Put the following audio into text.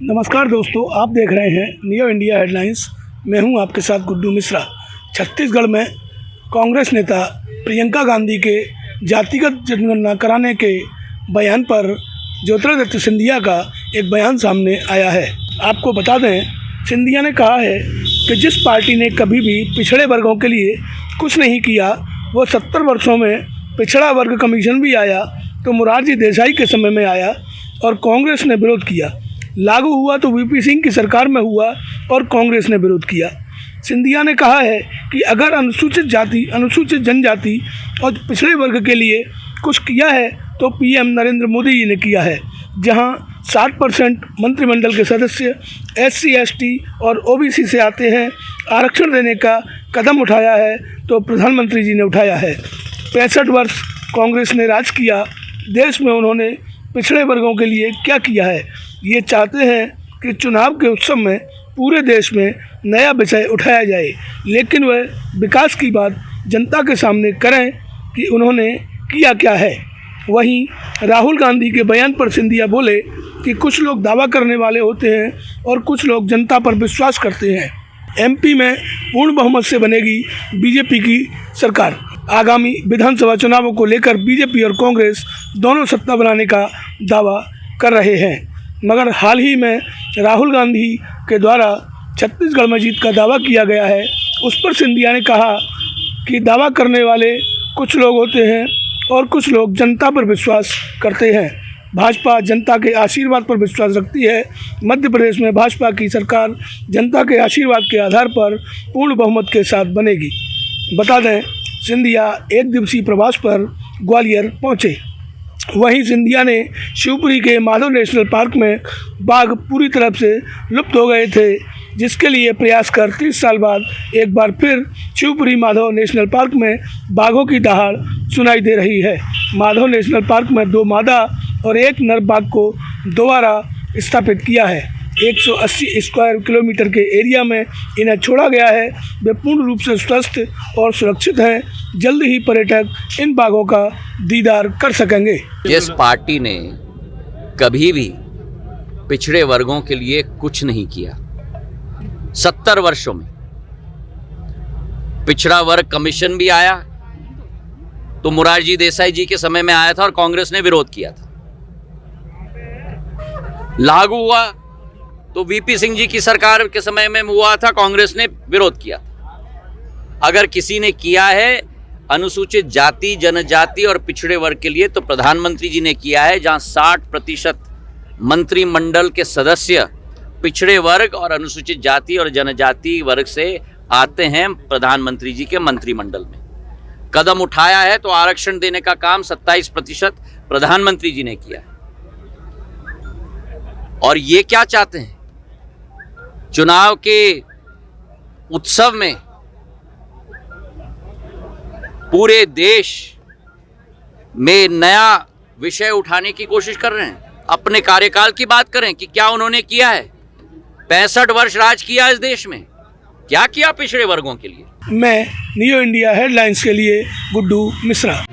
नमस्कार दोस्तों, आप देख रहे हैं नियो इंडिया हेडलाइंस। मैं हूं आपके साथ गुड्डू मिश्रा। छत्तीसगढ़ में कांग्रेस नेता प्रियंका गांधी के जातिगत जनगणना कराने के बयान पर ज्योतिरादित्य सिंधिया का एक बयान सामने आया है। आपको बता दें, सिंधिया ने कहा है कि जिस पार्टी ने कभी भी पिछड़े वर्गों के लिए कुछ नहीं किया, वो 70 वर्षों में पिछड़ा वर्ग कमीशन भी आया तो मोरारजी देसाई के समय में आया और कांग्रेस ने विरोध किया। लागू हुआ तो वीपी सिंह की सरकार में हुआ और कांग्रेस ने विरोध किया। सिंधिया ने कहा है कि अगर अनुसूचित जाति, अनुसूचित जनजाति और पिछड़े वर्ग के लिए कुछ किया है तो पीएम नरेंद्र मोदी जी ने किया है। जहां 60% मंत्रिमंडल के सदस्य SC, ST और OBC से आते हैं, आरक्षण देने का कदम उठाया है तो प्रधानमंत्री जी ने उठाया है। 65 वर्ष कांग्रेस ने राज किया, देश में उन्होंने पिछड़े वर्गों के लिए क्या किया है। ये चाहते हैं कि चुनाव के उत्सव में पूरे देश में नया विषय उठाया जाए, लेकिन वह विकास की बात जनता के सामने करें कि उन्होंने किया क्या है। वहीं राहुल गांधी के बयान पर सिंधिया बोले कि कुछ लोग दावा करने वाले होते हैं और कुछ लोग जनता पर विश्वास करते हैं। MP में पूर्ण बहुमत से बनेगी बीजेपी की सरकार। आगामी विधानसभा चुनावों को लेकर बीजेपी और कांग्रेस दोनों सत्ता बनाने का दावा कर रहे हैं, मगर हाल ही में राहुल गांधी के द्वारा छत्तीसगढ़ में जीत का दावा किया गया है। उस पर सिंधिया ने कहा कि दावा करने वाले कुछ लोग होते हैं और कुछ लोग जनता पर विश्वास करते हैं। भाजपा जनता के आशीर्वाद पर विश्वास रखती है। मध्य प्रदेश में भाजपा की सरकार जनता के आशीर्वाद के आधार पर पूर्ण बहुमत के साथ बनेगी। बता दें, सिंधिया एक दिवसीय प्रवास पर ग्वालियर पहुंचे। वहीं सिंधिया ने शिवपुरी के माधव नेशनल पार्क में बाघ पूरी तरह से लुप्त हो गए थे, जिसके लिए प्रयास कर 30 साल बाद एक बार फिर शिवपुरी माधव नेशनल पार्क में बाघों की दहाड़ सुनाई दे रही है। माधव नेशनल पार्क में 2 मादा और 1 नर बाघ को दोबारा स्थापित किया है। 180 स्क्वायर किलोमीटर के एरिया में इन्हें छोड़ा गया है। वे पूर्ण रूप से स्वस्थ और सुरक्षित हैं। जल्द ही पर्यटक इन बाघों का दीदार कर सकेंगे। जिस पार्टी ने कभी भी पिछड़े वर्गों के लिए कुछ नहीं किया, 70 वर्षों में पिछड़ा वर्ग कमीशन भी आया तो मोरारजी देसाई जी के समय में आया था और कांग्रेस ने विरोध किया था। लागू हुआ तो वीपी सिंह जी की सरकार के समय में हुआ था, कांग्रेस ने विरोध किया था। अगर किसी ने किया है अनुसूचित जाति, जनजाति और पिछड़े वर्ग के लिए तो प्रधानमंत्री जी ने किया है, जहां 60% मंत्रिमंडल के सदस्य पिछड़े वर्ग और अनुसूचित जाति और जनजाति वर्ग से आते हैं प्रधानमंत्री जी के मंत्रिमंडल में। कदम उठाया है तो आरक्षण देने का काम 27% प्रधानमंत्री जी ने किया है। और ये क्या चाहते हैं, चुनाव के उत्सव में पूरे देश में नया विषय उठाने की कोशिश कर रहे हैं। अपने कार्यकाल की बात करें कि क्या उन्होंने किया है। 65 वर्ष राज किया इस देश में, क्या किया पिछड़े वर्गों के लिए। मैं नियो इंडिया हेडलाइंस के लिए गुड्डू मिश्रा।